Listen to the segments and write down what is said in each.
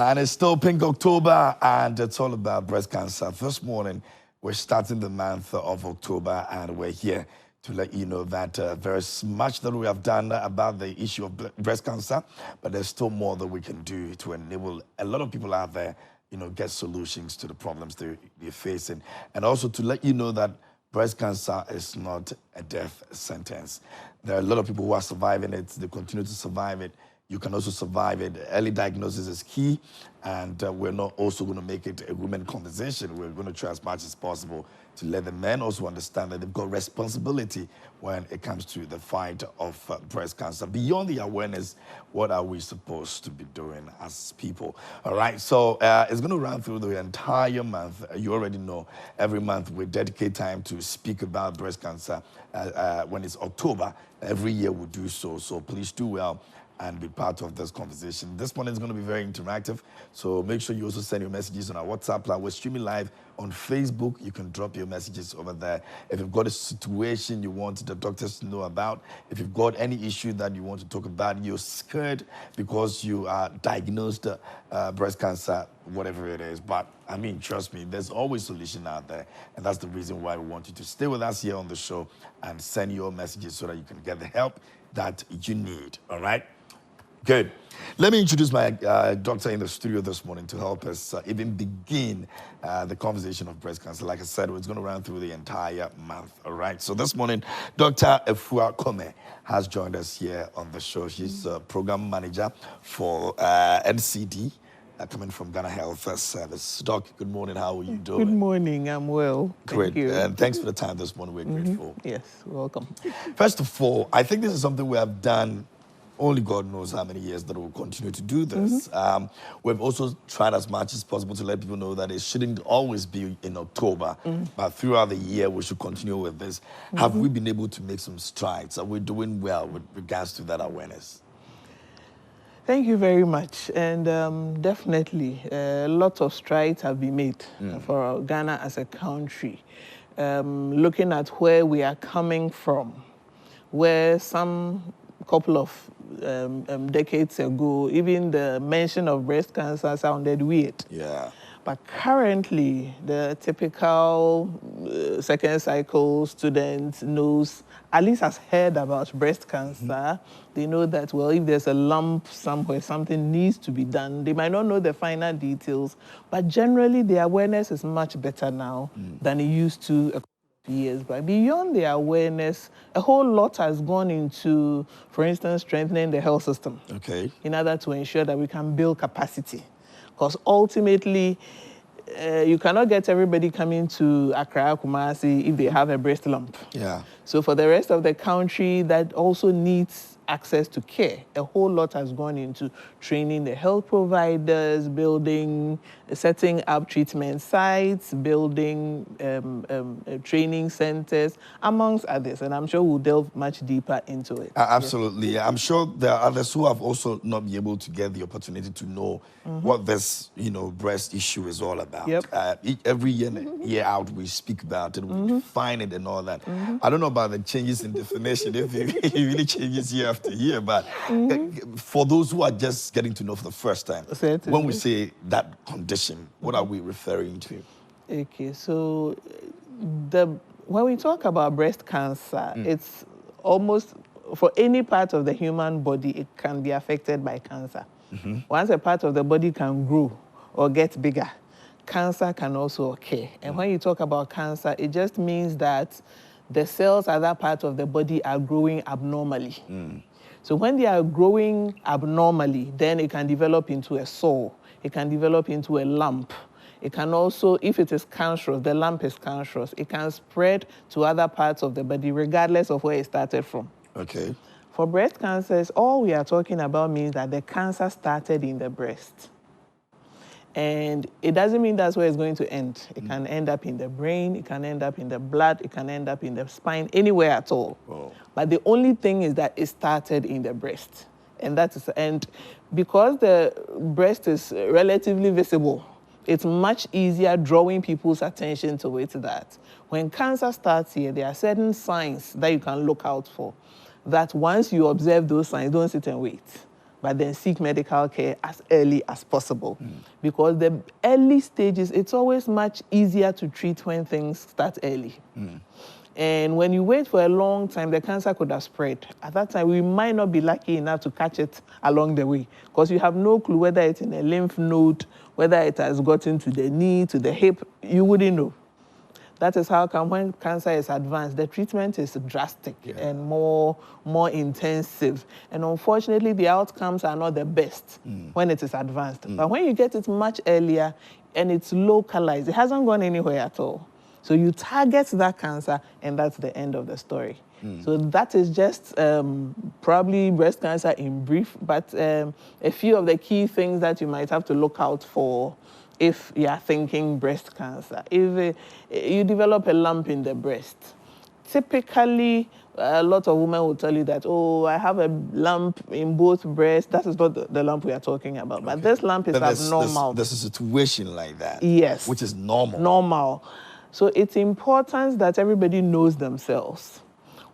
And it's still Pink October, and it's all about breast cancer. This morning, we're starting the month of October, and we're here to let you know that there's much that we have done about the issue of breast cancer, but there's still more that we can do to enable a lot of people out there, get solutions to the problems they're facing. And also to let you know that breast cancer is not a death sentence. There are a lot of people who are surviving it. They continue to survive it. You can also survive it. Early diagnosis is key, and we're not also going to make it a women conversation. We're going to try as much as possible to let the men also understand that they've got responsibility when it comes to the fight of breast cancer. Beyond the awareness, what are we supposed to be doing as people? All right, so it's going to run through the entire month. You already know every month we dedicate time to speak about breast cancer. When it's October, every year we do so. So please do well and be part of this conversation. This one is going to be very interactive, so make sure you also send your messages on our WhatsApp line. We're streaming live on Facebook. You can drop your messages over there. If you've got a situation you want the doctors to know about, if you've got any issue that you want to talk about, you're scared because you are diagnosed breast cancer, whatever it is. But I mean, trust me, there's always a solution out there, and that's the reason why we want you to stay with us here on the show and send your messages so that you can get the help that you need, all right? Good. Let me introduce my doctor in the studio this morning to help us even begin the conversation of breast cancer. Like I said, it's going to run through the entire month, all right? So this morning, Dr. Efua Kome has joined us here on the show. She's a program manager for NCD, coming from Ghana Health Service. Doc, good morning. How are you doing? Good morning. I'm well. Great. Thank you. And thanks for the time this morning. We're grateful. Yes, welcome. First of all, I think this is something we have done only God knows how many years that we'll continue to do this. We've also tried as much as possible to let people know that it shouldn't always be in October, but throughout the year we should continue with this. Have we been able to make some strides? Are we doing well with regards to that awareness? Thank you very much. And definitely, lots of strides have been made for Ghana as a country. Looking at where we are coming from, where some couple of decades ago, even the mention of breast cancer sounded weird. Yeah. But currently, the typical second cycle student knows, at least has heard about breast cancer. They know that, well, if there's a lump somewhere, something needs to be done. They might not know the finer details, but generally the awareness is much better now than it used to years. But beyond the awareness, a whole lot has gone into, for instance, strengthening the health system. Okay. In order to ensure that we can build capacity. Because ultimately, you cannot get everybody coming to Accra, Kumasi if they have a breast lump. Yeah. So for the rest of the country that also needs access to care, a whole lot has gone into training the health providers, setting up treatment sites, building training centers, amongst others. And I'm sure we'll delve much deeper into it. Absolutely. Yes. I'm sure there are others who have also not been able to get the opportunity to know what this, breast issue is all about. Yep. Every year out, we speak about it, we define it and all that. I don't know about the changes in definition, if it really changes year after year, but for those who are just getting to know for the first time, when we say that condition, what are we referring to? Okay, so when we talk about breast cancer, it's almost, for any part of the human body, it can be affected by cancer. Once a part of the body can grow or get bigger, cancer can also occur. And when you talk about cancer, it just means that the cells at that part of the body are growing abnormally. So when they are growing abnormally, then it can develop into a sore. It can develop into a lump. It can also, if it is cancerous, the lump is cancerous, it can spread to other parts of the body regardless of where it started from. Okay. For breast cancers, all we are talking about means that the cancer started in the breast. And it doesn't mean that's where it's going to end. It can end up in the brain, it can end up in the blood, it can end up in the spine, anywhere at all. Oh. But the only thing is that it started in the breast. And because the breast is relatively visible, it's much easier drawing people's attention to it that when cancer starts here, there are certain signs that you can look out for. That once you observe those signs, don't sit and wait. but then seek medical care as early as possible. Because the early stages, it's always much easier to treat when things start early. And when you wait for a long time, the cancer could have spread. At that time, we might not be lucky enough to catch it along the way, because you have no clue whether it's in a lymph node, whether it has gotten to the knee, to the hip, you wouldn't know. That is how come when cancer is advanced, the treatment is drastic and more intensive. And unfortunately, the outcomes are not the best when it is advanced. But when you get it much earlier and it's localized, it hasn't gone anywhere at all. So you target that cancer, and that's the end of the story. So that is just probably breast cancer in brief, but a few of the key things that you might have to look out for if you are thinking breast cancer. If you develop a lump in the breast, typically a lot of women will tell you that, oh, I have a lump in both breasts. That is not the lump we are talking about. But this lump is abnormal. There's a situation like that. Yes. Which is normal. Normal. So it's important that everybody knows themselves.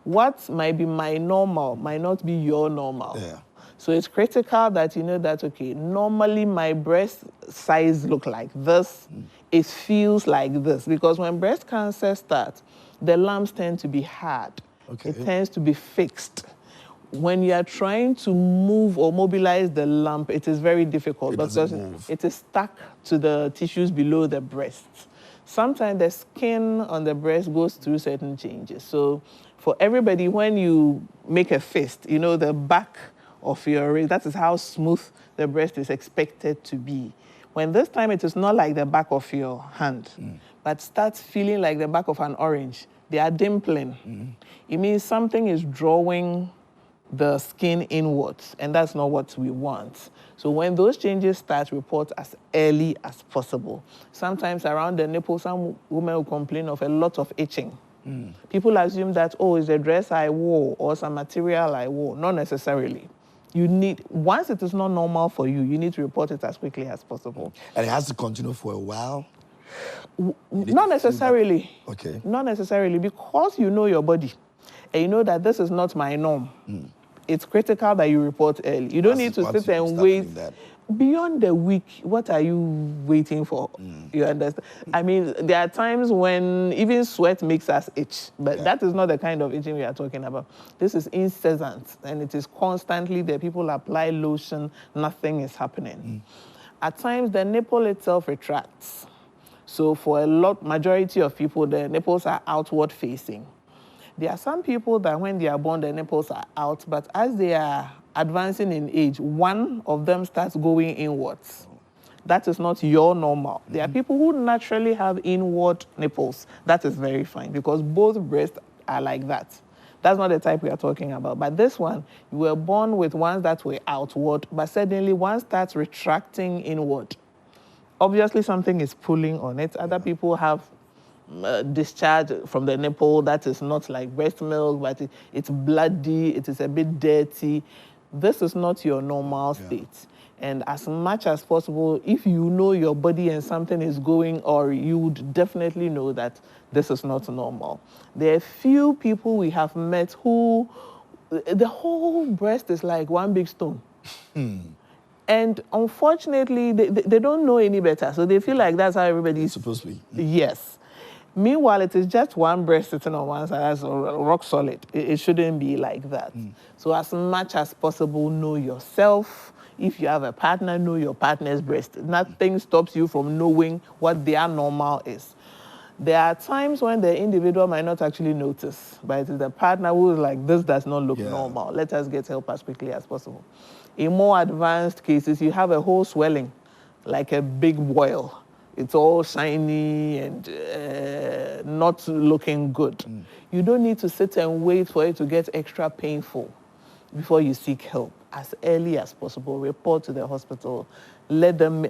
What might be my normal might not be your normal. Yeah. So it's critical that you know that, okay, normally my breast size look like this, it feels like this. Because when breast cancer starts, the lumps tend to be hard. Okay. It tends to be fixed. When you are trying to move or mobilize the lump, it is very difficult because it is stuck to the tissues below the breast. Sometimes the skin on the breast goes through certain changes. So for everybody, when you make a fist, you know, the back of your wrist, that is how smooth the breast is expected to be. When this time it is not like the back of your hand, but starts feeling like the back of an orange, they are dimpling. It means something is drawing the skin inwards, and that's not what we want. So when those changes start, report as early as possible. Sometimes around the nipple, some women will complain of a lot of itching. People assume that, oh, it's a dress I wore or some material I wore. Not necessarily. You need, once it is not normal for you, you need to report it as quickly as possible. And it has to continue for a while? Not necessarily. Okay. Not necessarily, because you know your body and you know that this is not my norm. It's critical that you report early. You don't need to sit and wait. Beyond the week, what are you waiting for? You understand? I mean, there are times when even sweat makes us itch, but that is not the kind of itching we are talking about. This is incessant, and it is constantly there. People apply lotion, nothing is happening. At times, the nipple itself retracts. So for majority of people, the nipples are outward facing. There are some people that when they are born, the nipples are out, but as they are advancing in age, one of them starts going inwards. That is not your normal. There are people who naturally have inward nipples. That is very fine, because both breasts are like that. That's not the type we are talking about. But this one, you were born with ones that were outward, but suddenly one starts retracting inward. Obviously, something is pulling on it. Other people have discharge from the nipple that is not like breast milk, but it's bloody, it is a bit dirty. This is not your normal state. And as much as possible, if you know your body and something is going, or you would definitely know that this is not normal. There are few people we have met who the whole breast is like one big stone. And unfortunately, they don't know any better. So they feel like that's how everybody is supposed to be. Yes. Meanwhile, it is just one breast sitting on one side, that's rock solid. It shouldn't be like that. So as much as possible, know yourself. If you have a partner, know your partner's breast. Nothing stops you from knowing what their normal is. There are times when the individual might not actually notice, but it is the partner who is like, this does not look normal. Let us get help as quickly as possible. In more advanced cases, you have a whole swelling, like a big boil. It's all shiny and not looking good. You don't need to sit and wait for it to get extra painful before you seek help. As early as possible, report to the hospital. Let them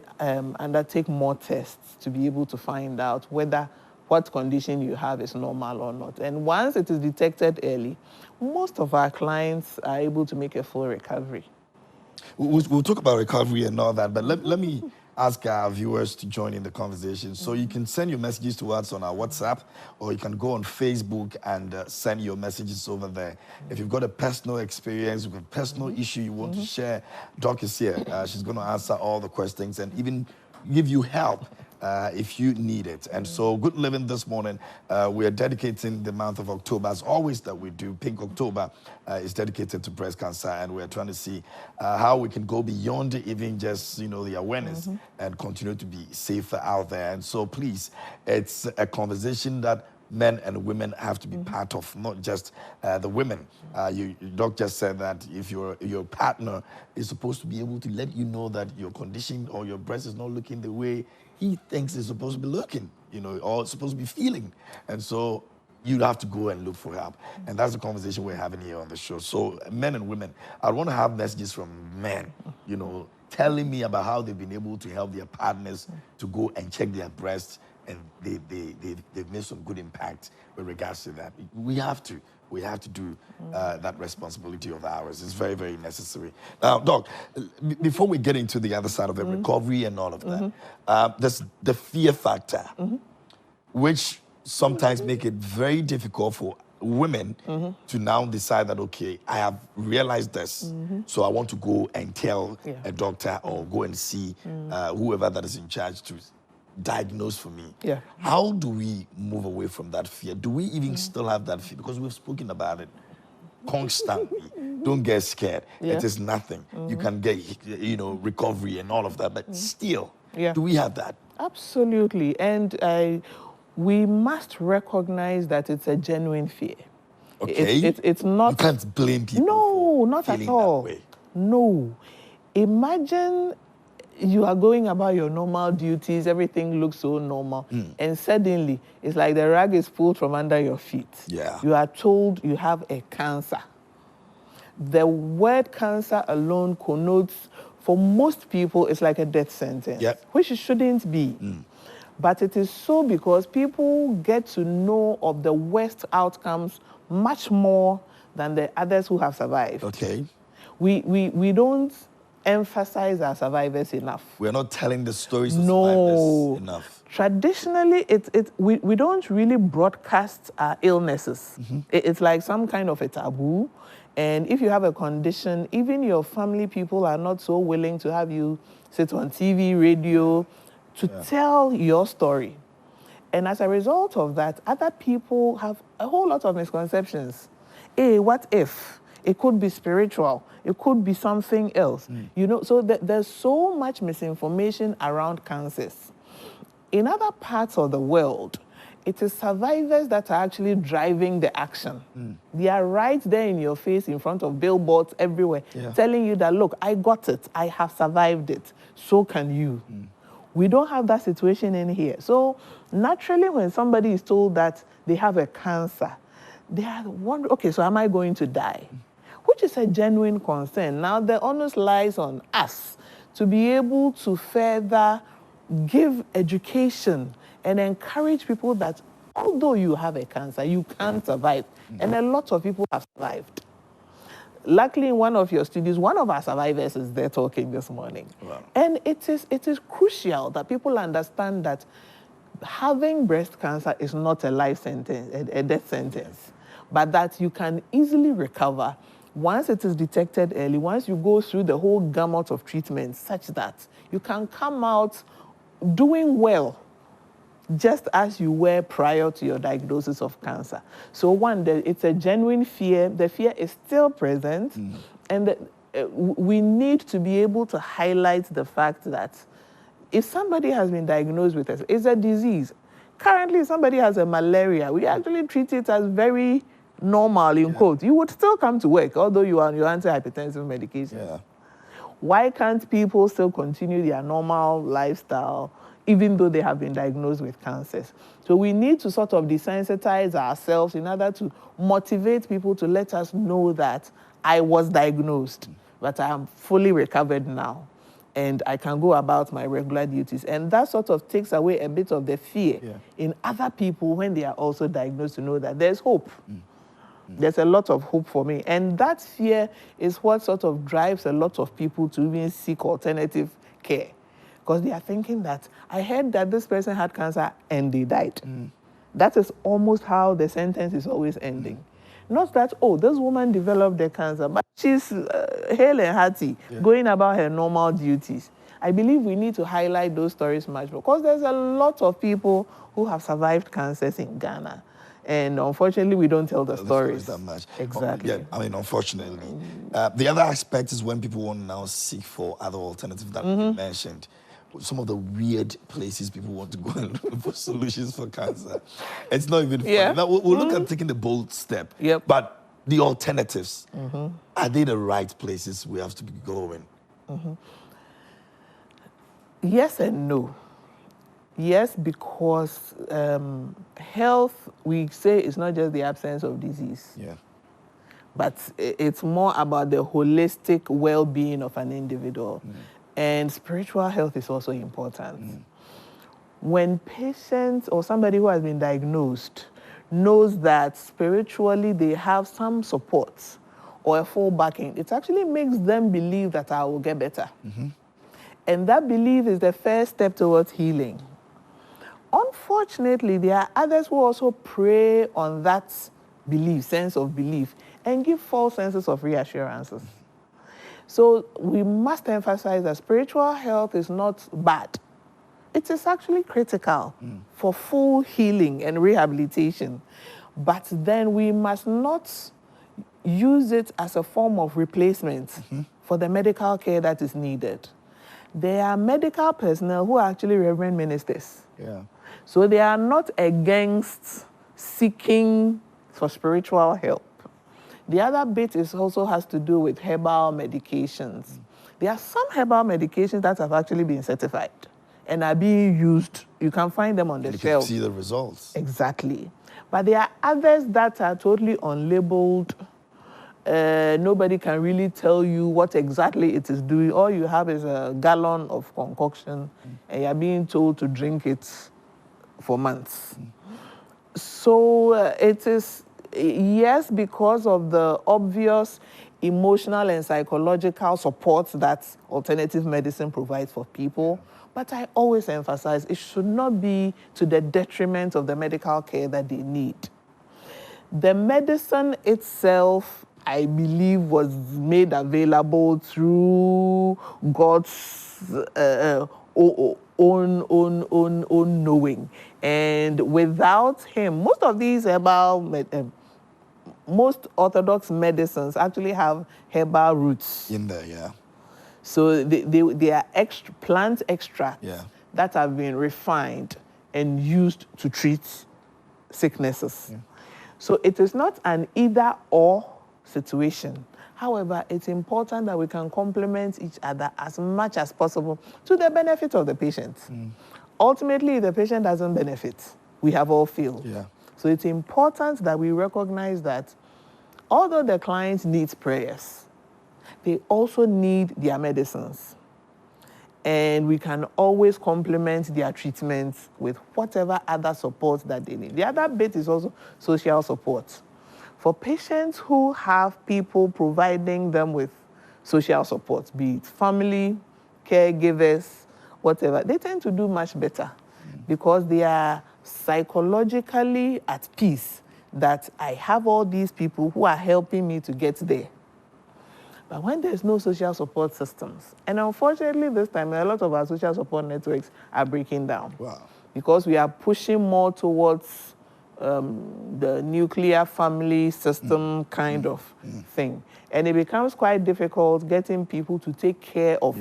undertake more tests to be able to find out whether what condition you have is normal or not. And once it is detected early, most of our clients are able to make a full recovery. We'll talk about recovery and all that, but let me ask our viewers to join in the conversation. So you can send your messages to us on our WhatsApp, or you can go on Facebook and send your messages over there. If you've got a personal experience, a personal issue you want to share, Doc is here. She's going to answer all the questions and even give you help if you need it. And so, Good Living this morning, we are dedicating the month of October, as always that we do. Pink October is dedicated to breast cancer, and we are trying to see how we can go beyond even just, the awareness and continue to be safer out there. And so, please, it's a conversation that men and women have to be part of, not just the women. Doc just said that if your partner is supposed to be able to let you know that your condition or your breast is not looking the way he thinks it's supposed to be looking, or supposed to be feeling. And so you'd have to go and look for help. And that's the conversation we're having here on the show. So men and women, I want to have messages from men, telling me about how they've been able to help their partners to go and check their breasts, and they've made some good impact with regards to that. We have to do that responsibility of ours. It's very, very necessary. Now, Doc, before we get into the other side of the recovery and all of that, there's the fear factor, which sometimes make it very difficult for women to now decide that, okay, I have realized this, so I want to go and tell a doctor or go and see whoever that is in charge to diagnose for me. Yeah. How do we move away from that fear? Do we even still have that fear? Because we've spoken about it constantly. Don't get scared. Yeah. It is nothing. You can get, recovery and all of that, but still, do we have that? Absolutely. And we must recognize that it's a genuine fear. Okay. It's not. You can't blame people. No, not feeling at all. that way. No. Imagine you are going about your normal duties, everything looks so normal, and suddenly it's like the rug is pulled from under your feet. Yeah. You are told you have a cancer. The word cancer alone connotes, for most people, it's like a death sentence, which it shouldn't be. But it is so because people get to know of the worst outcomes much more than the others who have survived. Okay. We don't emphasize our survivors enough. We're not telling the stories of survivors enough. Traditionally, we don't really broadcast our illnesses. It's like some kind of a taboo. And if you have a condition, even your family people are not so willing to have you sit on TV, radio, to tell your story. And as a result of that, other people have a whole lot of misconceptions. Hey, what if? It could be spiritual. It could be something else. So there's so much misinformation around cancers. In other parts of the world, it is survivors that are actually driving the action. They are right there in your face, in front of billboards everywhere, telling you that, look, I got it. I have survived it. So can you. We don't have that situation in here. So naturally, when somebody is told that they have a cancer, they are wondering, okay, so am I going to die? Which is a genuine concern. Now, the onus lies on us to be able to further give education and encourage people that although you have a cancer, you can survive. And a lot of people have survived. Luckily, in one of your studios, one of our survivors is there talking this morning. Wow. And it is crucial that people understand that having breast cancer is not a life sentence, a death sentence, but that you can easily recover once it is detected early, once you go through the whole gamut of treatments, such that you can come out doing well, just as you were prior to your diagnosis of cancer. So one, it's a genuine fear. The fear is still present, and we need to be able to highlight the fact that if somebody has been diagnosed with it, it's a disease. Currently, somebody has a malaria. We actually treat it as very normal, in quotes. You would still come to work, although you are on your antihypertensive medication. Why can't people still continue their normal lifestyle even though they have been diagnosed with cancers? So we need to sort of desensitize ourselves in order to motivate people to let us know that I was diagnosed, but I am fully recovered now, and I can go about my regular duties. And that sort of takes away a bit of the fear in other people when they are also diagnosed, to know that there's hope. There's a lot of hope for me. And that fear is what sort of drives a lot of people to even seek alternative care. because they are thinking that I heard that this person had cancer and they died. That is almost how the sentence is always ending. Not that, oh, this woman developed the cancer, but she's hale and hearty, going about her normal duties. I believe we need to highlight those stories much more, because there's a lot of people who have survived cancers in Ghana. And unfortunately, we don't tell the stories that much. Exactly. Yeah, I mean, unfortunately. The other aspect is when people want to now seek for other alternatives that you mentioned. Some of the weird places people want to go and look for solutions for cancer. It's not even funny. Yeah. Now, we'll look at taking the bold step. Yep. But the alternatives, are they the right places we have to be going? Yes and no. Yes, because health, we say, is not just the absence of disease. Yeah. But it's more about the holistic well-being of an individual. And spiritual health is also important. When patients or somebody who has been diagnosed knows that spiritually they have some support or a full backing, it actually makes them believe that I will get better. And that belief is the first step towards healing. Unfortunately, there are others who also prey on that belief, sense of belief, and give false senses of reassurances. So we must emphasize that spiritual health is not bad. It is actually critical for full healing and rehabilitation. But then we must not use it as a form of replacement for the medical care that is needed. There are medical personnel who are actually reverend ministers. Yeah. So they are not against seeking for spiritual help. The other bit also has to do with herbal medications. There are some herbal medications that have actually been certified and are being used. You can find them on the shelf. You can see the results. Exactly. But there are others that are totally unlabeled. Nobody can really tell you what exactly it is doing. All you have is a gallon of concoction, and you're being told to drink it for months. So it is, yes, because of the obvious emotional and psychological support that alternative medicine provides for people, but I always emphasize it should not be to the detriment of the medical care that they need. The medicine itself, I believe, was made available through God's own knowing. And without him, most of these most orthodox medicines actually have herbal roots in there, yeah. So they are plant extracts that have been refined and used to treat sicknesses. Yeah. So it is not an either-or situation. However, it's important that we can complement each other as much as possible to the benefit of the patient. Ultimately, if the patient doesn't benefit, we have all failed. Yeah. So it's important that we recognize that although the client needs prayers, they also need their medicines. And we can always complement their treatments with whatever other support that they need. The other bit is also social support. For patients who have people providing them with social support, be it family, caregivers, whatever, they tend to do much better because they are psychologically at peace that I have all these people who are helping me to get there. But when there's no social support systems, and unfortunately this time a lot of our social support networks are breaking down. Wow. Because we are pushing more towards the nuclear family system kind of thing. And it becomes quite difficult getting people to take care of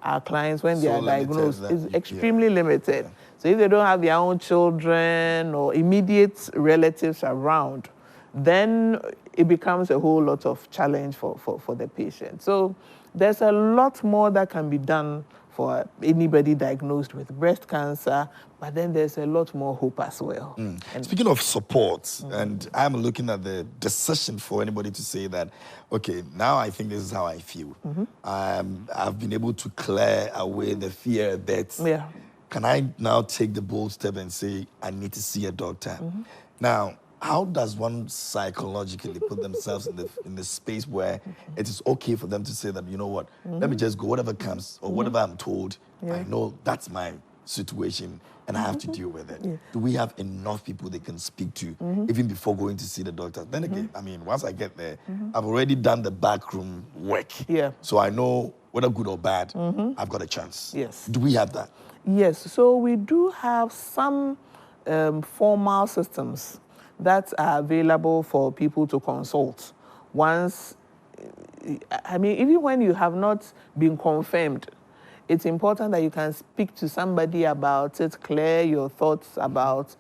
our clients when they are diagnosed. It's extremely limited. Yeah. So if they don't have their own children or immediate relatives around, then it becomes a whole lot of challenge for the patient. So there's a lot more that can be done for anybody diagnosed with breast cancer, but then there's a lot more hope as well. Speaking of support, and I'm looking at the decision for anybody to say that, okay, now I think this is how I feel. I've been able to clear away the fear a bit. Yeah. Can I now take the bold step and say, I need to see a doctor? Now, how does one psychologically put themselves in the space where it is okay for them to say that, you know what, let me just go, whatever comes or whatever I'm told, I know that's my situation and I have to deal with it. Do we have enough people they can speak to even before going to see the doctor? Then again, I mean, once I get there, I've already done the backroom work. Yeah. So I know whether good or bad, I've got a chance. Yes. Do we have that? Yes, so we do have some formal systems that are available for people to consult. Once, I mean, even when you have not been confirmed, it's important that you can speak to somebody about it, clear your thoughts about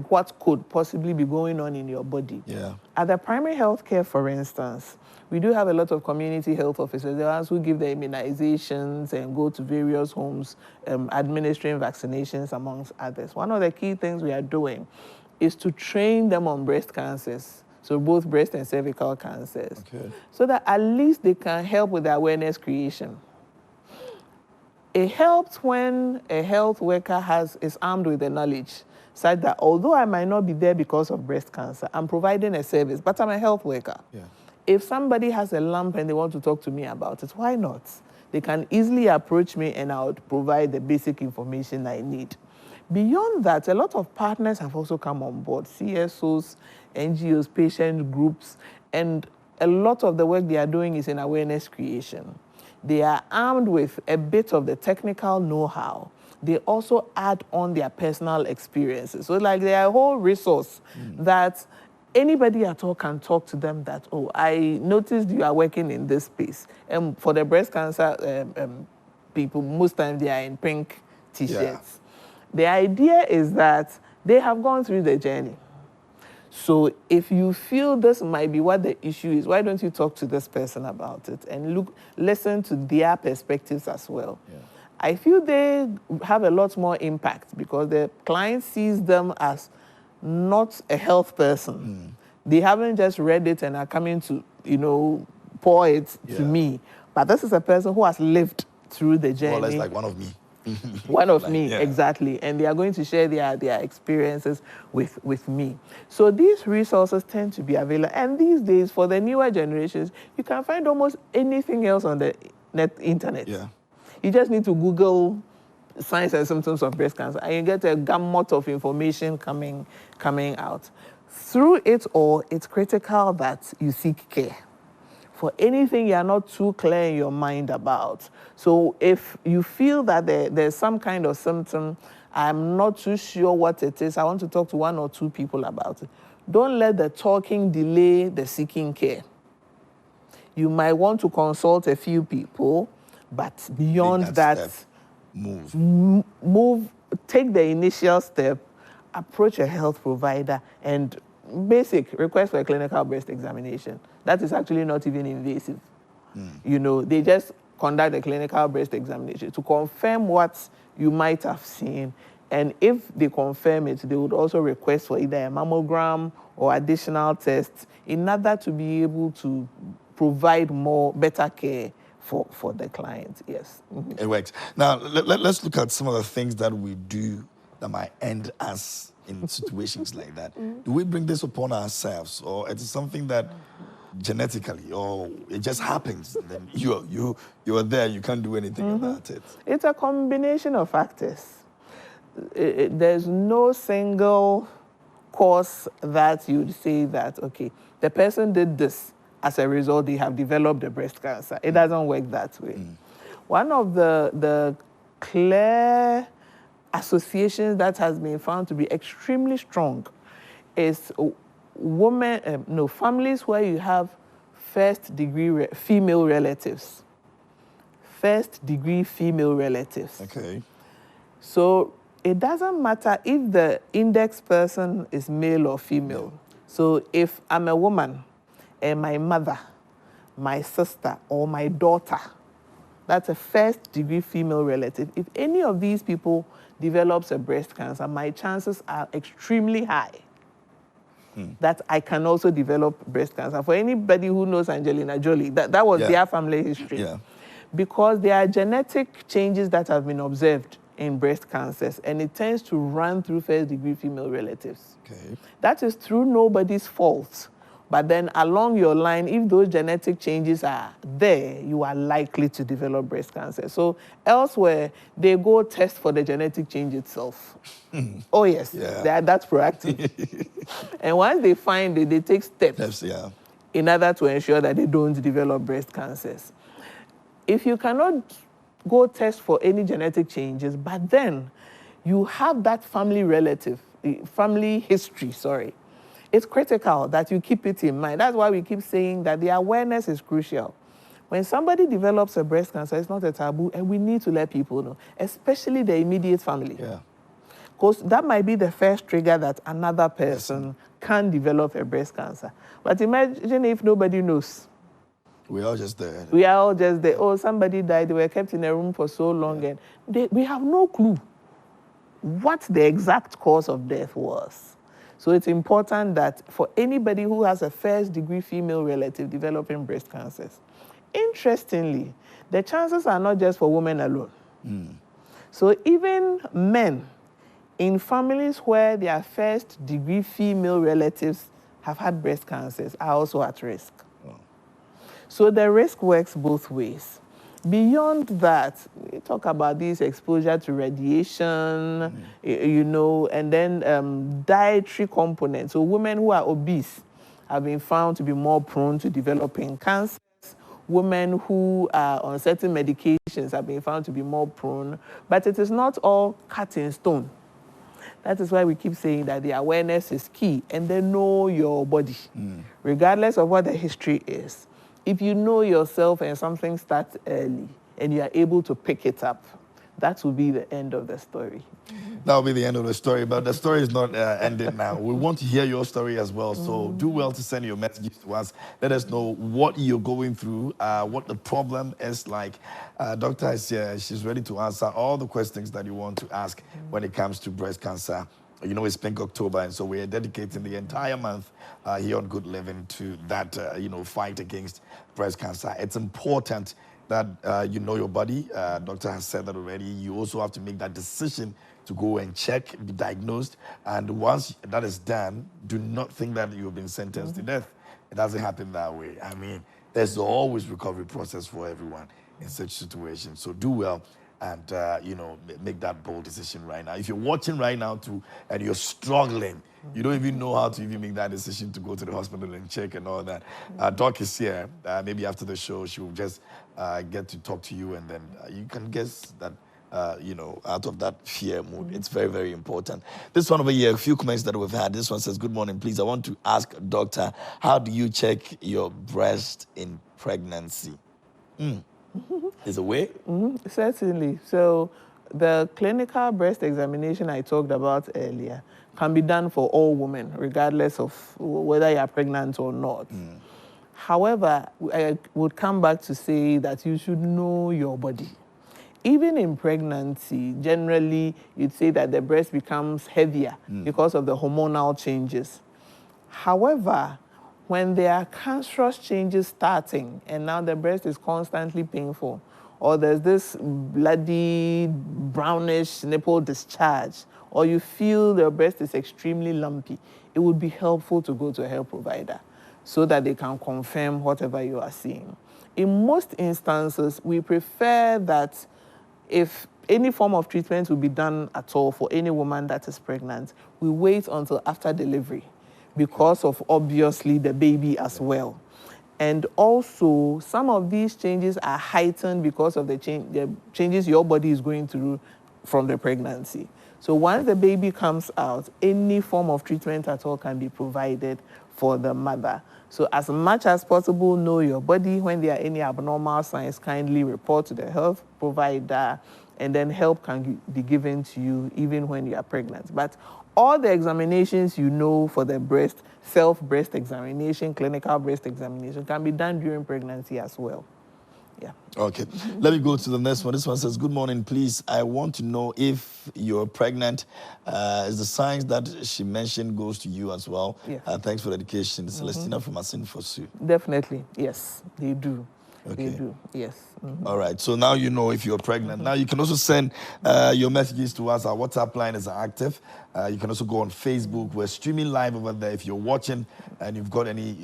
what could possibly be going on in your body. Yeah. At the primary health care, for instance, we do have a lot of community health officers, the ones who give the immunizations and go to various homes administering vaccinations, amongst others. One of the key things we are doing is to train them on breast cancers, so both breast and cervical cancers, so that at least they can help with the awareness creation. It helps when a health worker is armed with the knowledge, such that although I might not be there because of breast cancer, I'm providing a service, but I'm a health worker. Yeah. If somebody has a lump and they want to talk to me about it, why not? They can easily approach me and I would provide the basic information I need. Beyond that, a lot of partners have also come on board, CSOs, NGOs, patient groups, and a lot of the work they are doing is in awareness creation. They are armed with a bit of the technical know-how. They also add on their personal experiences. So like they are a whole resource that anybody at all can talk to them that, oh, I noticed you are working in this space. And for the breast cancer people, most times they are in pink T-shirts. Yeah. The idea is that they have gone through the journey. So if you feel this might be what the issue is, why don't you talk to this person about it and listen to their perspectives as well? Yeah. I feel they have a lot more impact because the client sees them as not a health person. They haven't just read it and are coming to, pour it to me. But this is a person who has lived through the journey. Well, it's like one of me. One of me, exactly. And they are going to share their experiences with me. So these resources tend to be available. And these days, for the newer generations, you can find almost anything else on the internet. Yeah. You just need to Google signs and symptoms of breast cancer, and you get a gamut of information coming out. Through it all, it's critical that you seek care for anything you are not too clear in your mind about. So if you feel that there's some kind of symptom, I'm not too sure what it is, I want to talk to one or two people about it. Don't let the talking delay the seeking care. You might want to consult a few people, but beyond that, take the initial step, approach a health provider, and basic request for a clinical breast examination. That is actually not even invasive. They just conduct a clinical breast examination to confirm what you might have seen. And if they confirm it, they would also request for either a mammogram or additional tests in order to be able to provide better care for the client. Yes. It works. Now, let's look at some of the things that we do that might end us in situations like that. Do we bring this upon ourselves, or it is something that genetically, or it just happens? Then you are there, you can't do anything about it. It's a combination of factors. There's no single cause that you'd say that, okay, the person did this, as a result they have developed the breast cancer. It doesn't work that way. One of the clear associations that has been found to be extremely strong is families where you have first-degree female relatives. First-degree female relatives. Okay. So it doesn't matter if the index person is male or female. So if I'm a woman and my mother, my sister, or my daughter, that's a first-degree female relative. If any of these people develops a breast cancer, my chances are extremely high that I can also develop breast cancer. For anybody who knows Angelina Jolie, that was their family history. Yeah. Because there are genetic changes that have been observed in breast cancers, and it tends to run through first-degree female relatives. Okay. That is through nobody's fault. But then along your line, if those genetic changes are there, you are likely to develop breast cancer. So elsewhere, they go test for the genetic change itself. Oh, yes, that's proactive. And once they find it, they take steps in order to ensure that they don't develop breast cancers. If you cannot go test for any genetic changes, but then you have that family history, it's critical that you keep it in mind. That's why we keep saying that the awareness is crucial. When somebody develops a breast cancer, it's not a taboo, and we need to let people know, especially the immediate family. Because that might be the first trigger that another person can develop a breast cancer. But imagine if nobody knows. We are just there. We are all just there. Oh, somebody died. They were kept in a room for so long, and we have no clue what the exact cause of death was. So it's important that for anybody who has a first-degree female relative developing breast cancers, interestingly, the chances are not just for women alone. So even men in families where their first-degree female relatives have had breast cancers are also at risk. So the risk works both ways. Beyond that, we talk about this exposure to radiation, and then dietary components. So women who are obese have been found to be more prone to developing cancers. Women who are on certain medications have been found to be more prone, but it is not all cut in stone. That is why we keep saying that the awareness is key, and then know your body, regardless of what the history is. If you know yourself and something starts early and you are able to pick it up, that will be the end of the story. That will be the end of the story, but the story is not ended now. We want to hear your story as well, so do well to send your messages to us. Let us know what you're going through, what the problem is like. Doctor is here. She's ready to answer all the questions that you want to ask when it comes to breast cancer. You know, it's Pink October, and so we are dedicating the entire month here on Good Living to that, fight against breast cancer. It's important that you know your body. Doctor has said that already. You also have to make that decision to go and check, be diagnosed. And once that is done, do not think that you've been sentenced to death. It doesn't happen that way. I mean, there's always recovery process for everyone in such situations. So do well and, make that bold decision right now. If you're watching right now too and you're struggling, you don't even know how to even make that decision to go to the hospital and check and all that. Doc is here. Maybe after the show, she will just get to talk to you, and then you can guess that, out of that fear mood. It's very, very important. This one over here, a few comments that we've had. This one says, good morning, please. I want to ask doctor, how do you check your breast in pregnancy? Is a way? Certainly. So the clinical breast examination I talked about earlier can be done for all women, regardless of whether you are pregnant or not. However, I would come back to say that you should know your body. Even in pregnancy, generally, you'd say that the breast becomes heavier because of the hormonal changes. However, when there are cancerous changes starting and now the breast is constantly painful, or there's this bloody brownish nipple discharge, or you feel the breast is extremely lumpy, it would be helpful to go to a health provider so that they can confirm whatever you are seeing. In most instances, we prefer that if any form of treatment will be done at all for any woman that is pregnant, we wait until after delivery because of obviously the baby as well. And also, some of these changes are heightened because of the changes your body is going through from the pregnancy. So once the baby comes out, any form of treatment at all can be provided for the mother. So as much as possible, know your body. When there are any abnormal signs, kindly report to the health provider, and then help can be given to you even when you are pregnant. But all the examinations for the breast, self-breast examination, clinical breast examination, can be done during pregnancy as well. Yeah. Okay. Let me go to the next one. This one says, good morning, please. I want to know if you're pregnant. Is the signs that she mentioned goes to you as well? Yes. Thanks for the education. Celestina from Asin Fosu. Definitely, yes, they do. We Okay. do, yes. All right. So now you know if you're pregnant. Now you can also send your messages to us. Our WhatsApp line is active. You can also go on Facebook. We're streaming live over there. If you're watching and you've got any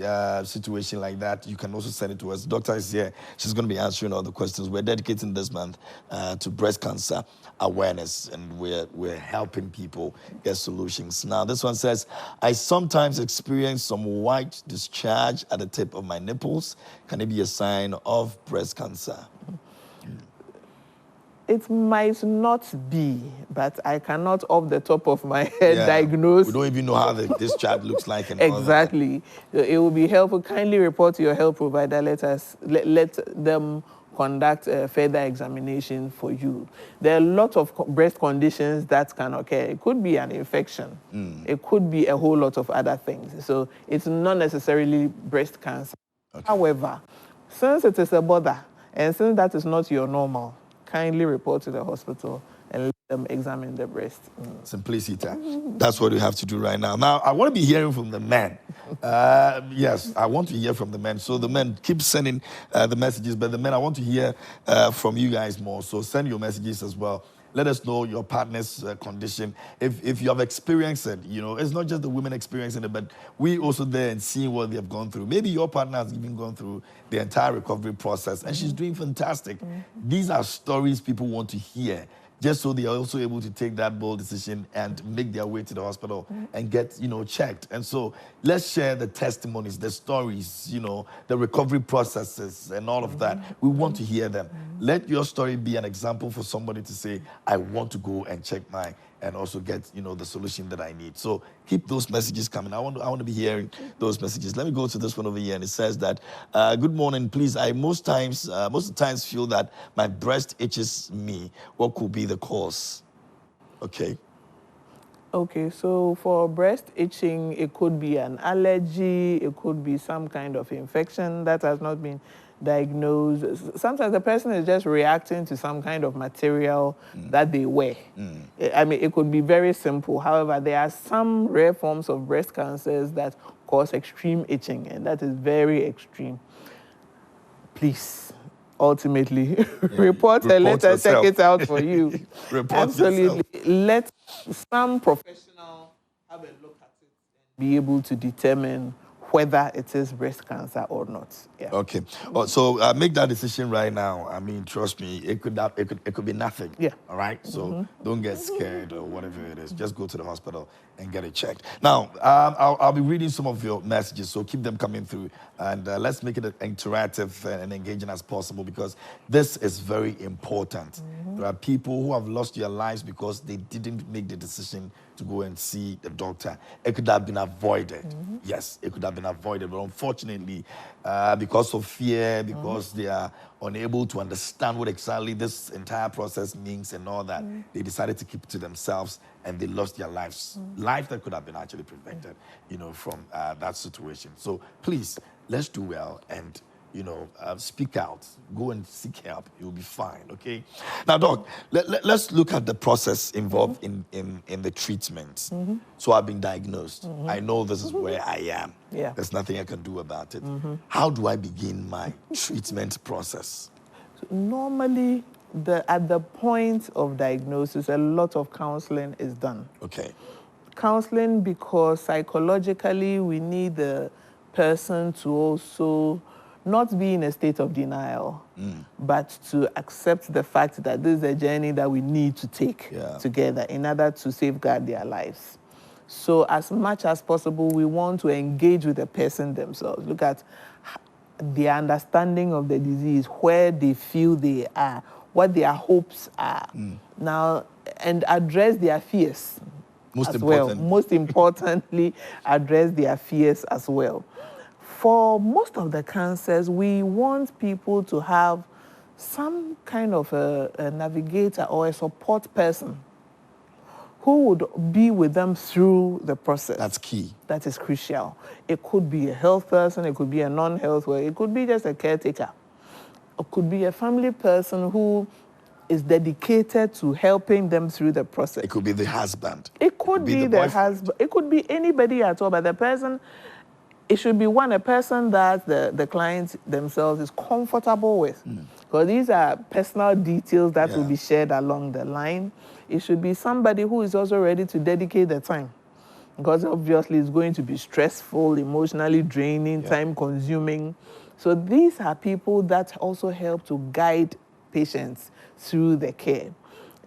situation like that, you can also send it to us. Doctor is here. She's going to be answering all the questions. We're dedicating this month to breast cancer awareness, and we're helping people get solutions. Now this one says, I sometimes experience some white discharge at the tip of my nipples. Can it be a sign of breast cancer? It might not be, but I cannot off the top of my head diagnose. We don't even know how this chart looks like and all that. Exactly. It will be helpful. Kindly report to your health provider. Let them conduct a further examination for you. There are a lot of breast conditions that can occur. It could be an infection. It could be a whole lot of other things. So it's not necessarily breast cancer. Okay. However, since it is a bother, and since that is not your normal, kindly report to the hospital and let them examine the breast. Simplicity. That's what we have to do right now. Now, I want to be hearing from the men. Yes, I want to hear from the men. So the men, keep sending the messages, but the men, I want to hear from you guys more. So send your messages as well. Let us know your partner's condition. If you have experienced it, you know, it's not just the women experiencing it, but we also there and seeing what they have gone through. Maybe your partner has even gone through the entire recovery process and she's doing fantastic. These are stories people want to hear, just so they are also able to take that bold decision and make their way to the hospital and get, you know, checked. And so let's share the testimonies, the stories, you know, the recovery processes and all of that. We want to hear them. Let your story be an example for somebody to say, I want to go and check mine and also get, you know, the solution that I need. So keep those messages coming. I want to be hearing those messages. Let me go to this one over here, and it says that, good morning, please. I most of the times feel that my breast itches me. What could be the cause? Okay. Okay, so for breast itching, it could be an allergy, it could be some kind of infection that has not been diagnosed. Sometimes the person is just reacting to some kind of material that they wear. I mean, it could be very simple. However, there are some rare forms of breast cancers that cause extreme itching, and that is very extreme. Please, ultimately, report and let us check it out for you. Absolutely. Let some professional have a look at it and be able to determine whether it is breast cancer or not. Yeah. Okay. So make that decision right now. I mean, trust me, it could be nothing. Yeah. All right. So don't get scared or whatever it is. Just go to the hospital and get it checked. Now, I'll be reading some of your messages, so keep them coming through, and let's make it interactive and engaging as possible, because this is very important. There are people who have lost their lives because they didn't make the decision to go and see the doctor. It could have been avoided. Yes, it could have been avoided, but unfortunately, because of fear, because they are unable to understand what exactly this entire process means and all that, they decided to keep it to themselves, and they lost their lives. Life that could have been actually prevented, you know, from that situation. So please, let's do well and, you know, speak out, go and seek help. You'll be fine, okay? Now, Doc, let's look at the process involved in the treatment. So I've been diagnosed. I know this is where I am. Yeah. There's nothing I can do about it. How do I begin my treatment process? So normally, at the point of diagnosis, a lot of counseling is done. Okay. Counseling, because psychologically we need the person to also not be in a state of denial, but to accept the fact that this is a journey that we need to take together in order to safeguard their lives. So as much as possible, we want to engage with the person themselves. Look at their understanding of the disease, where they feel they are, what their hopes are. Now, and address their fears as well. Most importantly, address their fears as well. For most of the cancers, we want people to have some kind of a navigator or a support person who would be with them through the process. That's key. That is crucial. It could be a health person, it could be a non-health worker, it could be just a caretaker. It could be a family person who is dedicated to helping them through the process. It could be the husband. It could be the husband. It could be anybody at all, but the person it should be a person that the client themselves is comfortable with. Because these are personal details that will be shared along the line. It should be somebody who is also ready to dedicate the time. Because obviously it's going to be stressful, emotionally draining, time-consuming. So these are people that also help to guide patients through the care.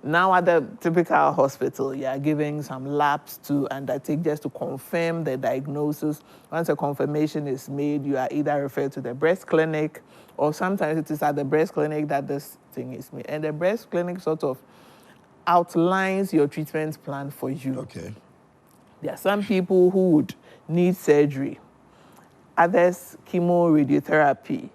Now at the typical hospital, you are giving some labs to undertake just to confirm the diagnosis. Once a confirmation is made, you are either referred to the breast clinic, or sometimes it is at the breast clinic that this thing is made. And the breast clinic sort of outlines your treatment plan for you. Okay. There are some people who would need surgery, others chemo, radiotherapy.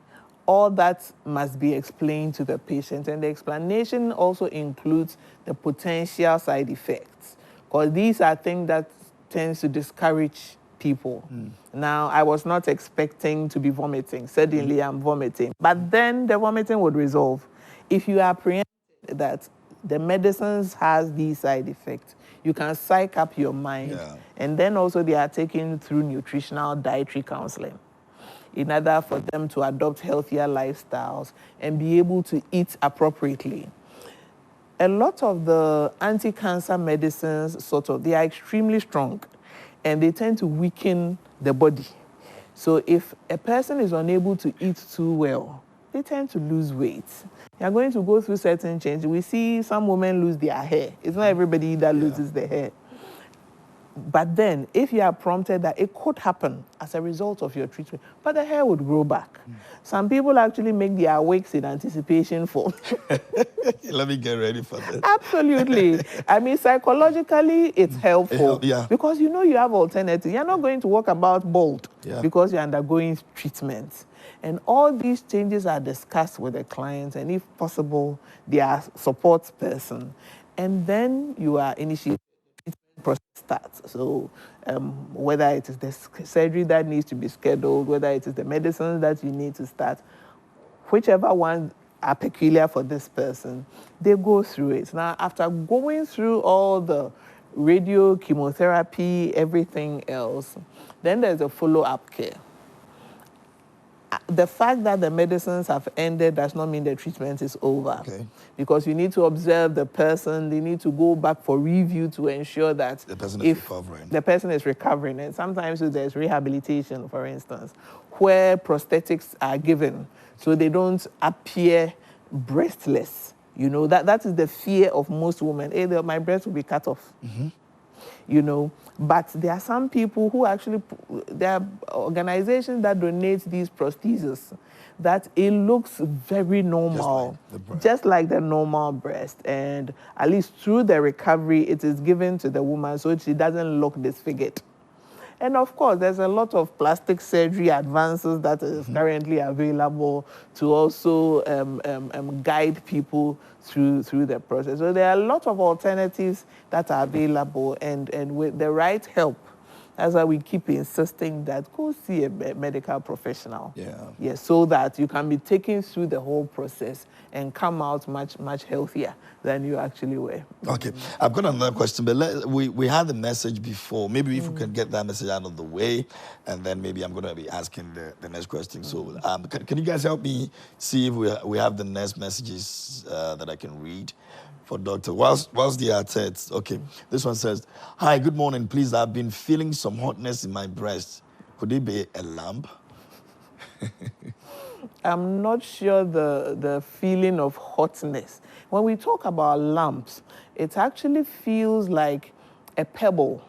All that must be explained to the patient, and the explanation also includes the potential side effects, because these are things that tends to discourage people. Now, I was not expecting to be vomiting. Suddenly, I'm vomiting, but then the vomiting would resolve. If you apprehend that the medicines has these side effects, you can psych up your mind, and then also they are taken through nutritional dietary counseling in order for them to adopt healthier lifestyles and be able to eat appropriately. A lot of the anti-cancer medicines, they are extremely strong, and they tend to weaken the body. So if a person is unable to eat too well, they tend to lose weight. They are going to go through certain changes. We see some women lose their hair. It's not everybody that loses their hair. But then, if you are prompted that it could happen as a result of your treatment, but the hair would grow back. Some people actually make their wigs in anticipation for. Let me get ready for that. Absolutely. I mean, psychologically, it's helpful. Because you know you have alternatives. You're not going to walk about bald because you're undergoing treatment. And all these changes are discussed with the clients, and if possible, their support person. And then you are initiating process starts. So whether it is the surgery that needs to be scheduled, whether it is the medicines that you need to start, whichever ones are peculiar for this person, they go through it. Now, after going through all the radio, chemotherapy, everything else, then there's a follow-up care. The fact that the medicines have ended does not mean the treatment is over. Because you need to observe the person. They need to go back for review to ensure that the person is recovering. The person is recovering. And sometimes there's rehabilitation, for instance, where prosthetics are given so they don't appear breastless. You know, that is the fear of most women. Hey, my breast will be cut off. You know, but there are some people who actually, there are organizations that donate these prostheses that it looks very normal, just like the normal breast. And at least through the recovery, it is given to the woman so she doesn't look disfigured. And of course, there's a lot of plastic surgery advances that is currently available to also guide people through the process. So there are a lot of alternatives that are available, and with the right help, that's why we keep insisting that go see a medical professional. Yes, so that you can be taken through the whole process and come out much healthier than you actually were. Okay, I've got another question, but we had the message before. Maybe if we can get that message out of the way, and then maybe I'm going to be asking the next question. So can you guys help me see if we have the next messages that I can read for Doctor? Whilst the artists, okay, this one says, "Hi, good morning. Please, I've been feeling some hotness in my breast. Could it be a lump?" I'm not sure the feeling of hotness. When we talk about lumps, it actually feels like a pebble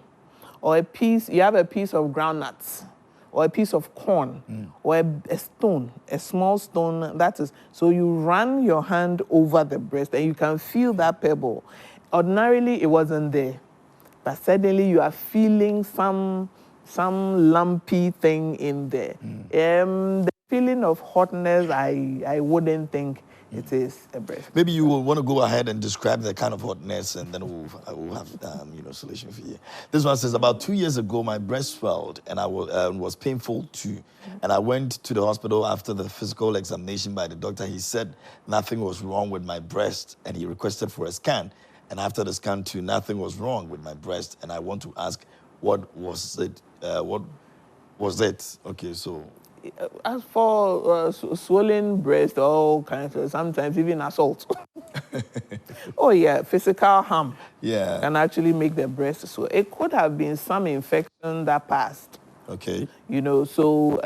or a piece. You have a piece of groundnuts or a piece of corn or a stone, a small stone. That is, so you run your hand over the breast and you can feel that pebble. Ordinarily, it wasn't there, but suddenly you are feeling some lumpy thing in there. The feeling of hotness, I wouldn't think it is a breast. Maybe you will want to go ahead and describe the kind of hotness, and then we'll have solution for you. This one says, about 2 years ago, my breast swelled and I was painful too. And I went to the hospital after the physical examination by the doctor. He said nothing was wrong with my breast, and he requested for a scan. And after the scan too, nothing was wrong with my breast. And I want to ask, what was it? Was it? Okay, so. As for swollen breast, all kinds of, sometimes even assault. Oh yeah, physical harm Yeah. can actually make the breast swell. It could have been some infection that passed. Okay. You know, so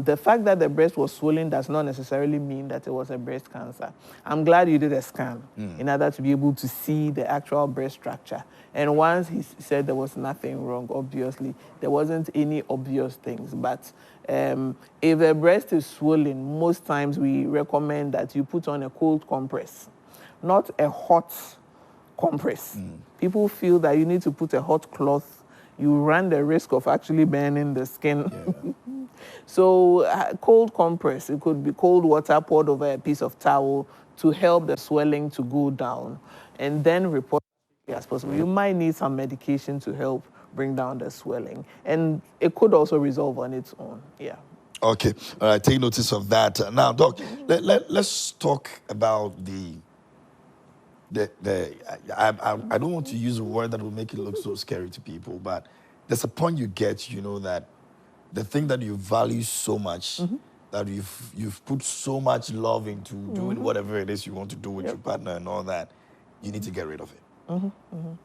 the fact that the breast was swollen does not necessarily mean that it was a breast cancer. I'm glad you did a scan in order to be able to see the actual breast structure. And once he said there was nothing wrong, obviously, there wasn't any obvious things. But if the breast is swollen, most times we recommend that you put on a cold compress, not a hot compress. People feel that you need to put a hot cloth. You run the risk of actually burning the skin. Yeah. So cold compress, it could be cold water poured over a piece of towel to help the swelling to go down, and then report as quickly as possible. You might need some medication to help bring down the swelling, and it could also resolve on its own. Yeah. Okay. All right. Take notice of that. Now, Doc, let's talk about I don't want to use a word that will make it look so scary to people, but there's a point you get, you know, that the thing that you value so much, that you've put so much love into doing whatever it is you want to do with your partner and all that, you need to get rid of it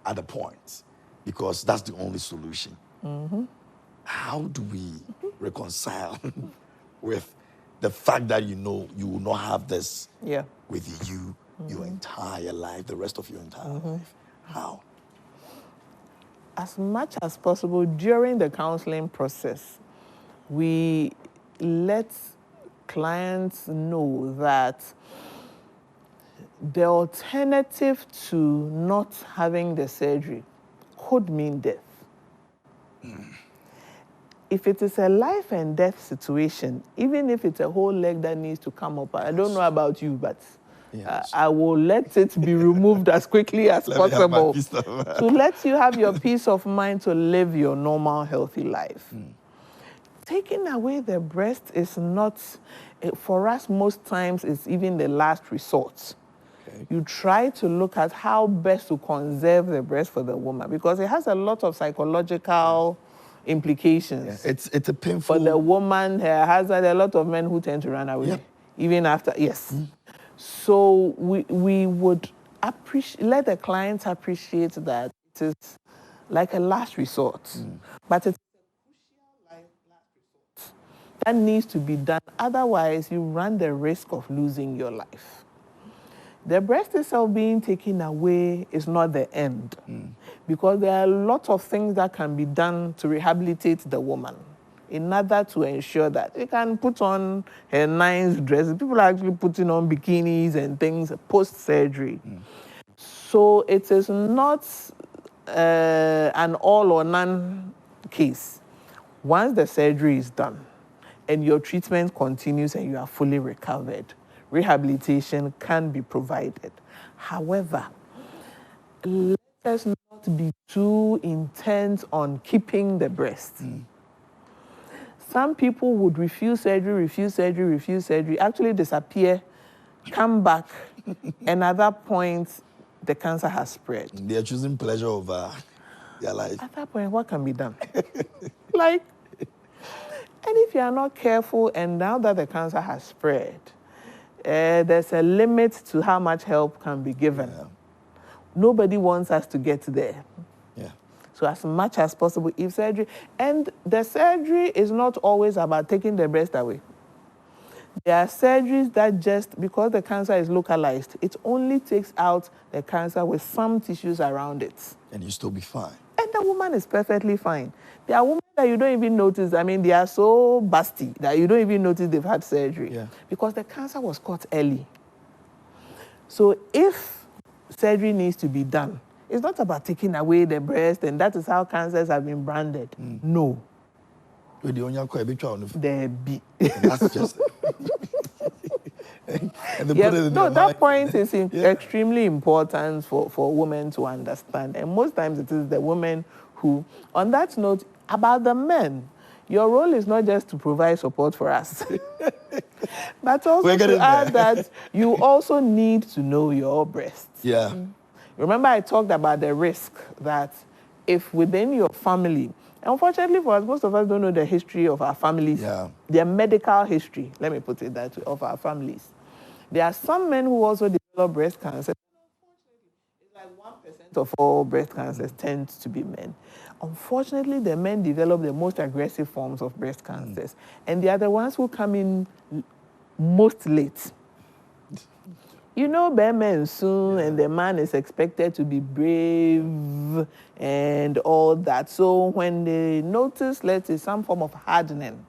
at a point, because that's the only solution. How do we reconcile with the fact that you know you will not have this with you your entire life, the rest of your entire life? How? As much as possible during the counseling process, we let clients know that the alternative to not having the surgery could mean death. If it is a life and death situation, even if it's a whole leg that needs to come up, I don't know about you, but I will let it be removed as quickly as possible to let you have your peace of mind to live your normal, healthy life. Taking away the breast is not, for us, most times it's even the last resort. You try to look at how best to conserve the breast for the woman, because it has a lot of psychological implications. It's a painful. For the woman, her husband, a lot of men who tend to run away, even after, So we would let the clients appreciate that it is like a last resort, but it's a crucial last resort that needs to be done. Otherwise, you run the risk of losing your life. The breast itself being taken away is not the end, because there are a lot of things that can be done to rehabilitate the woman in order to ensure that you can put on her nice dresses. People are actually putting on bikinis and things post-surgery. So it is not an all or none case. Once the surgery is done and your treatment continues and you are fully recovered, rehabilitation can be provided. However, let us not be too intent on keeping the breast. Some people would refuse surgery, actually disappear, come back, and at that point, the cancer has spread. They are choosing pleasure over their life. At that point, what can be done? And if you are not careful, and now that the cancer has spread, there's a limit to how much help can be given. Nobody wants us to get there. So as much as possible, if surgery, and the surgery is not always about taking the breast away. There are surgeries that just, because the cancer is localized, it only takes out the cancer with some tissues around it. And you still be fine. And the woman is perfectly fine. There are women that you don't even notice. I mean, they are so busty that you don't even notice they've had surgery. Because the cancer was caught early. So if surgery needs to be done, it's not about taking away the breast, and that is how cancers have been branded. No. There be. That's just. That point is extremely important for women to understand. And most times it is the women who, on that note, about the men, your role is not just to provide support for us, but also to add that you also need to know your breasts. Remember I talked about the risk that if within your family Unfortunately for us, most of us don't know the history of our families, their medical history, let me put it that way, of our families. There are some men who also develop breast cancer. It's like 1% of all breast cancers tends to be men. Unfortunately, the men develop the most aggressive forms of breast cancers, and they are the ones who come in most late. You know, men soon, and the man is expected to be brave and all that. So when they notice, let's say, some form of hardening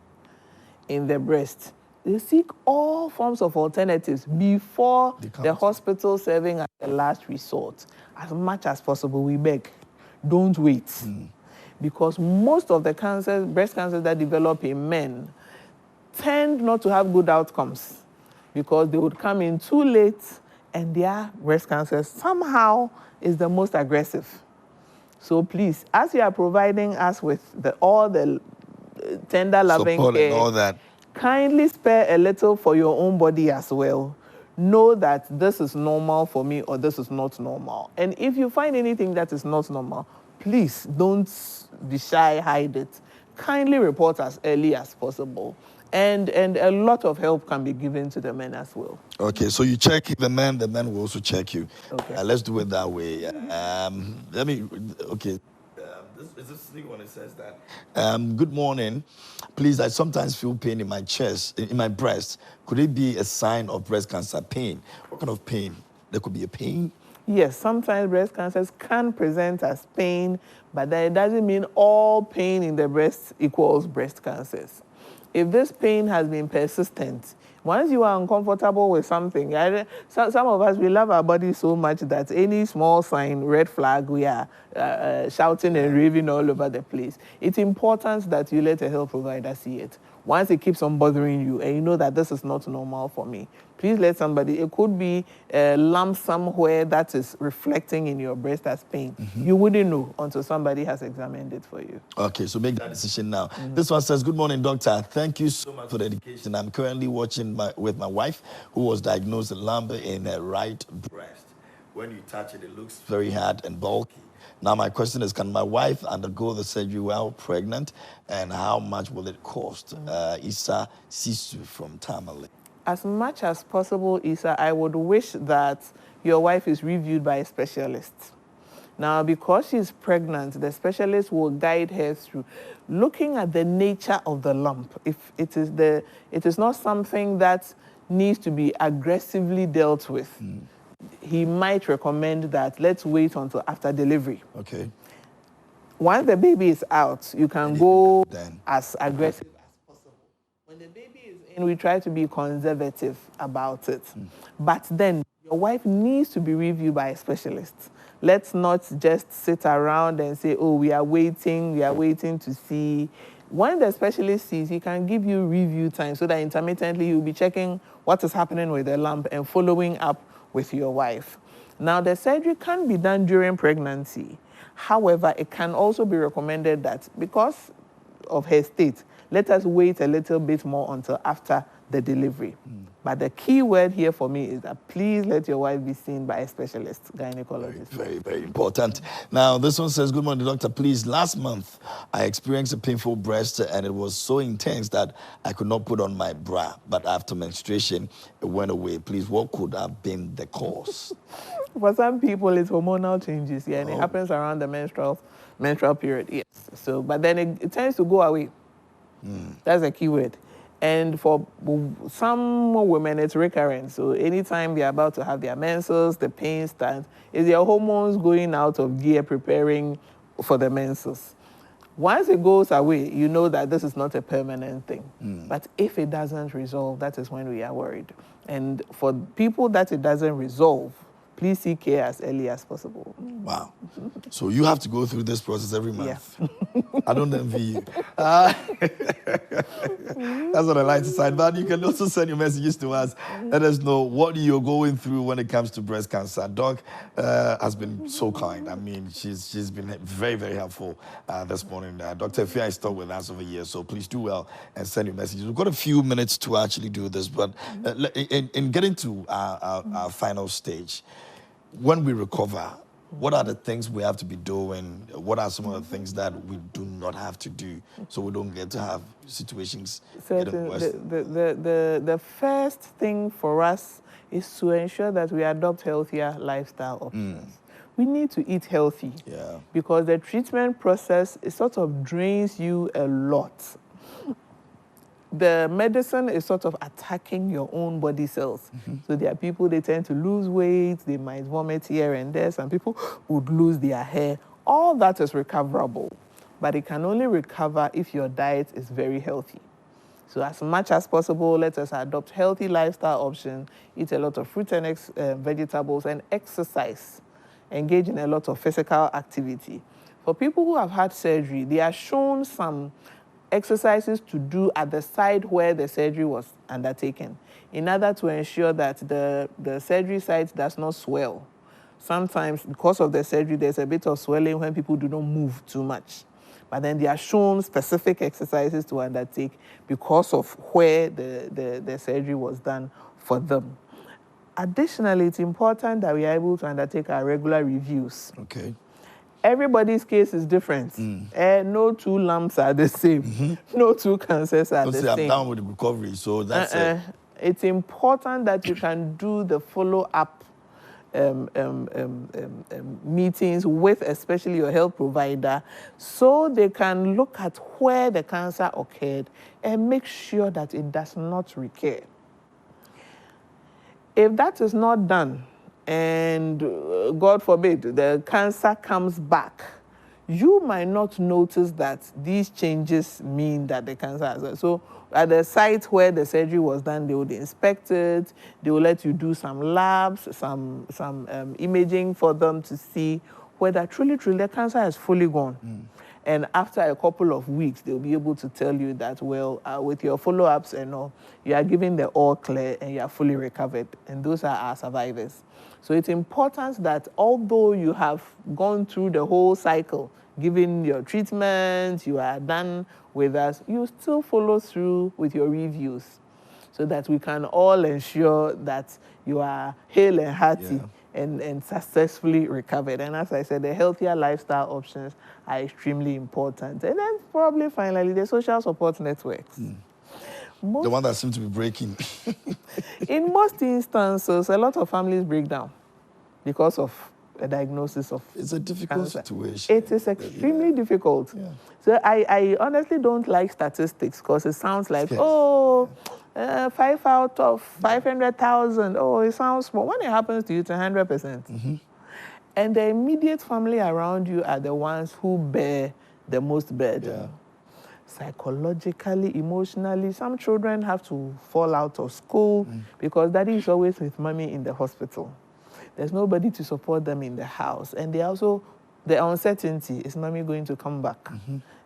in the breast, they seek all forms of alternatives before the hospital serving as the last resort. As much as possible, we beg, don't wait. Because most of the cancers, breast cancers that develop in men, tend not to have good outcomes because they would come in too late, and their breast cancer somehow is the most aggressive. So please, as you are providing us with all the tender, loving support care, and all that, kindly spare a little for your own body as well. Know that this is normal for me or this is not normal. And if you find anything that is not normal, please don't be shy, hide it. Kindly report as early as possible. And a lot of help can be given to the men as well. Okay, so you check the men will also check you. Okay. Let's do it that way. This is the one that says that. Good morning. Please, I sometimes feel pain in my chest, in my breast. Could it be a sign of breast cancer pain? What kind of pain? There could be a pain? Yes, sometimes breast cancers can present as pain, but that it doesn't mean all pain in the breast equals breast cancers. If this pain has been persistent, once you are uncomfortable with something, some of us, we love our body so much that any small sign, red flag, we are shouting and raving all over the place. It's important that you let a health provider see it. Once it keeps on bothering you and you know that this is not normal for me, please let somebody, it could be a lump somewhere that is reflecting in your breast as pain. You wouldn't know until somebody has examined it for you. Okay, so make that decision now. This one says, good morning, doctor. Thank you so much for the education. I'm currently watching with my wife who was diagnosed with lump in her right breast. When you touch it, it looks very hard and bulky. Now, my question is, can my wife undergo the surgery while pregnant, and how much will it cost? Isa Sisu from Tamale. As much as possible, Isa, I would wish that your wife is reviewed by a specialist. Now, because she's pregnant, the specialist will guide her through looking at the nature of the lump. If it is not something that needs to be aggressively dealt with, he might recommend that let's wait until after delivery. Okay. Once the baby is out, you can go as aggressive as possible. When the baby is in, we try to be conservative about it. But then your wife needs to be reviewed by a specialist. Let's not just sit around and say, oh, we are waiting to see. When the specialist sees, he can give you review time so that intermittently you'll be checking what is happening with the lump and following up with your wife. Now, the surgery can be done during pregnancy. However, it can also be recommended that because of her state, let us wait a little bit more until after the delivery. But the key word here for me is that please let your wife be seen by a specialist, gynecologist. Very, very important. Now, this one says, good morning, doctor. Please, last month, I experienced a painful breast, and it was so intense that I could not put on my bra. But after menstruation, it went away. Please, what could have been the cause? For some people, it's hormonal changes, and it happens around the menstrual period, yes. So, but then it tends to go away. That's a key word. And for some women, it's recurrent. So anytime they're about to have their menses, the pain starts. It's their hormones going out of gear, preparing for the menses. Once it goes away, you know that this is not a permanent thing. But if it doesn't resolve, that is when we are worried. And for people that it doesn't resolve, please seek care as early as possible. Wow. So you have to go through this process every month. Yeah. I don't envy you. That's what I like to say. But you can also send your messages to us. Let us know what you're going through when it comes to breast cancer. Doc has been so kind. I mean, she's been very, very helpful this morning. Dr. Fia is still with us over here, so please do well and send your messages. We've got a few minutes to actually do this, but in getting to our final stage, when we recover, What are the things we have to be doing? What are some of the things that we do not have to do so we don't get to have situations getting worse? The first thing for us is to ensure that we adopt healthier lifestyle options. We need to eat healthy, because the treatment process, it sort of drains you a lot. The medicine is sort of attacking your own body cells. So there are people, they tend to lose weight, they might vomit here and there. Some people would lose their hair. All that is recoverable, but it can only recover if your diet is very healthy. So as much as possible, let us adopt healthy lifestyle options, eat a lot of fruit and vegetables, and exercise. Engage in a lot of physical activity. For people who have had surgery, they are shown some exercises to do at the site where the surgery was undertaken in order to ensure that the surgery site does not swell. Sometimes, because of the surgery, there's a bit of swelling when people do not move too much. But then they are shown specific exercises to undertake because of where the surgery was done for them. Additionally, it's important that we are able to undertake our regular reviews. Okay. Everybody's case is different. No two lumps are the same. No two cancers are the same. I'm down with the recovery, so that's it. It's important that you can do the follow-up meetings with especially your health provider, so they can look at where the cancer occurred and make sure that it does not recur. If that is not done, and God forbid, the cancer comes back, you might not notice that these changes mean that the cancer has. So at the site where the surgery was done, they would inspect it, they will let you do some labs, some imaging for them to see whether truly the cancer is fully gone. And after a couple of weeks, they'll be able to tell you that, well, with your follow-ups and all, you are given the all clear and you are fully recovered. And those are our survivors. So it's important that although you have gone through the whole cycle, given your treatment, you are done with us, you still follow through with your reviews so that we can all ensure that you are hale and hearty and successfully recovered. And as I said, the healthier lifestyle options are extremely important. And then probably finally, the social support networks. The one that seems to be breaking. In most instances, a lot of families break down because of a diagnosis of It's a difficult situation. It is extremely difficult. So I honestly don't like statistics because it sounds like, 5 out of 500,000. Oh, it sounds small. When it happens to you, it's 100%. And the immediate family around you are the ones who bear the most burden. Psychologically, emotionally, some children have to fall out of school because daddy is always with mommy in the hospital. There's nobody to support them in the house. And they also, the uncertainty, is mommy going to come back?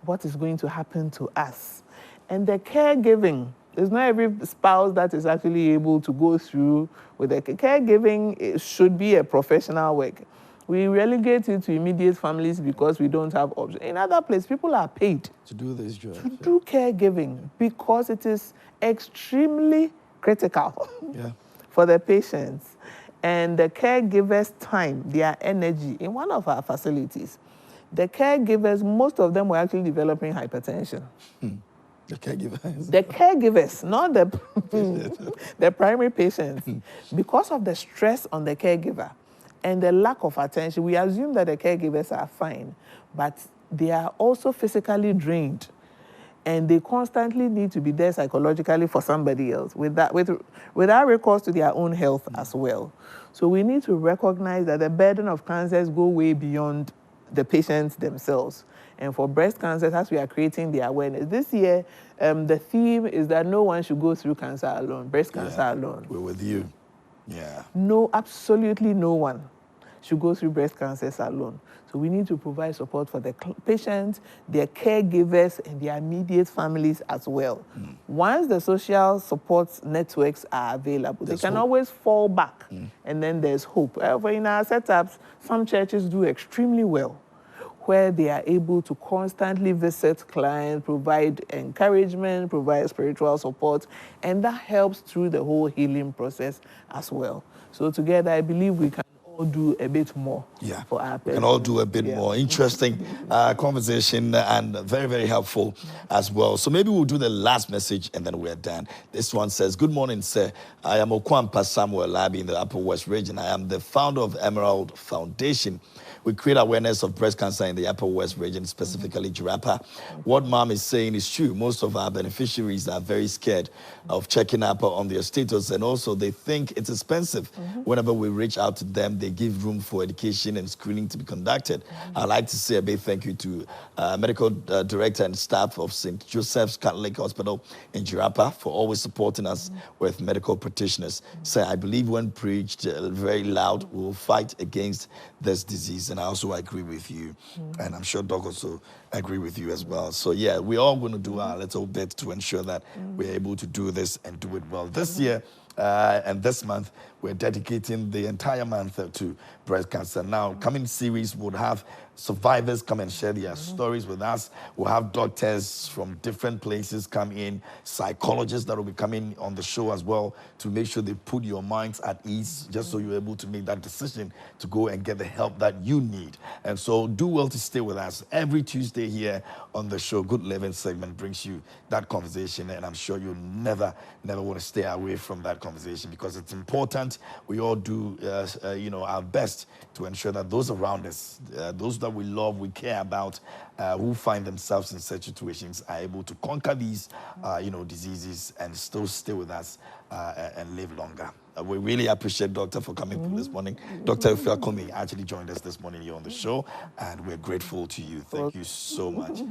What is going to happen to us? And the caregiving, there's not every spouse that is actually able to go through with the caregiving. It should be a professional work. We relegate it to immediate families because we don't have options. In other places, people are paid to do this job. To do caregiving because it is extremely critical for the patients. And the caregivers' time, their energy in one of our facilities, the caregivers, most of them were actually developing hypertension. The caregivers? The caregivers, not the primary patients. Because of the stress on the caregiver and the lack of attention, we assume that the caregivers are fine, but they are also physically drained. And they constantly need to be there psychologically for somebody else without recourse to their own health as well. So we need to recognize that the burden of cancers go way beyond the patients themselves. And for breast cancers, as we are creating the awareness, this year, the theme is that no one should go through cancer alone, breast cancer alone. We're with you. No, absolutely no one should go through breast cancers alone. So we need to provide support for the patients, their caregivers, and their immediate families as well. Once the social support networks are available, they can always fall back, and then there's hope. In our setups, some churches do extremely well, where they are able to constantly visit clients, provide encouragement, provide spiritual support, and that helps through the whole healing process as well. So together, I believe we can all do a bit more Yeah, for our we person. can all do a bit Yeah. more. Interesting conversation and very, very helpful as well. So maybe we'll do the last message and then we're done. This one says, good morning, sir. I am Okwampa Samuel Labi in the Upper West region. I am the founder of Emerald Foundation. We create awareness of breast cancer in the Upper West region, specifically Jirapa. What Mom is saying is true. Most of our beneficiaries are very scared of checking up on their status, and also they think it's expensive. Whenever we reach out to them, they give room for education and screening to be conducted. I'd like to say a big thank you to medical director and staff of St. Joseph's Catholic Hospital in Jirapa for always supporting us with medical practitioners. So I believe when preached very loud, we will fight against this disease. And I also agree with you. And I'm sure Doc also agree with you as well. So yeah, we're all going to do our little bit to ensure that we're able to do this and do it well. This year, and this month, we're dedicating the entire month to breast cancer. Now, coming series would have survivors come and share their stories with us. We'll have doctors from different places come in, psychologists that will be coming on the show as well to make sure they put your minds at ease, just so you're able to make that decision to go and get the help that you need. And so do well to stay with us. Every Tuesday here on the show, Good Living segment brings you that conversation, and I'm sure you'll never want to stay away from that conversation because it's important. We all do, our best to ensure that those around us, those that we love, we care about, who find themselves in such situations, are able to conquer these, diseases and still stay with us and live longer. We really appreciate Doctor for coming through this morning. Dr. Ifeakumi actually joined us this morning here on the show, and we're grateful to you. Thank you so much.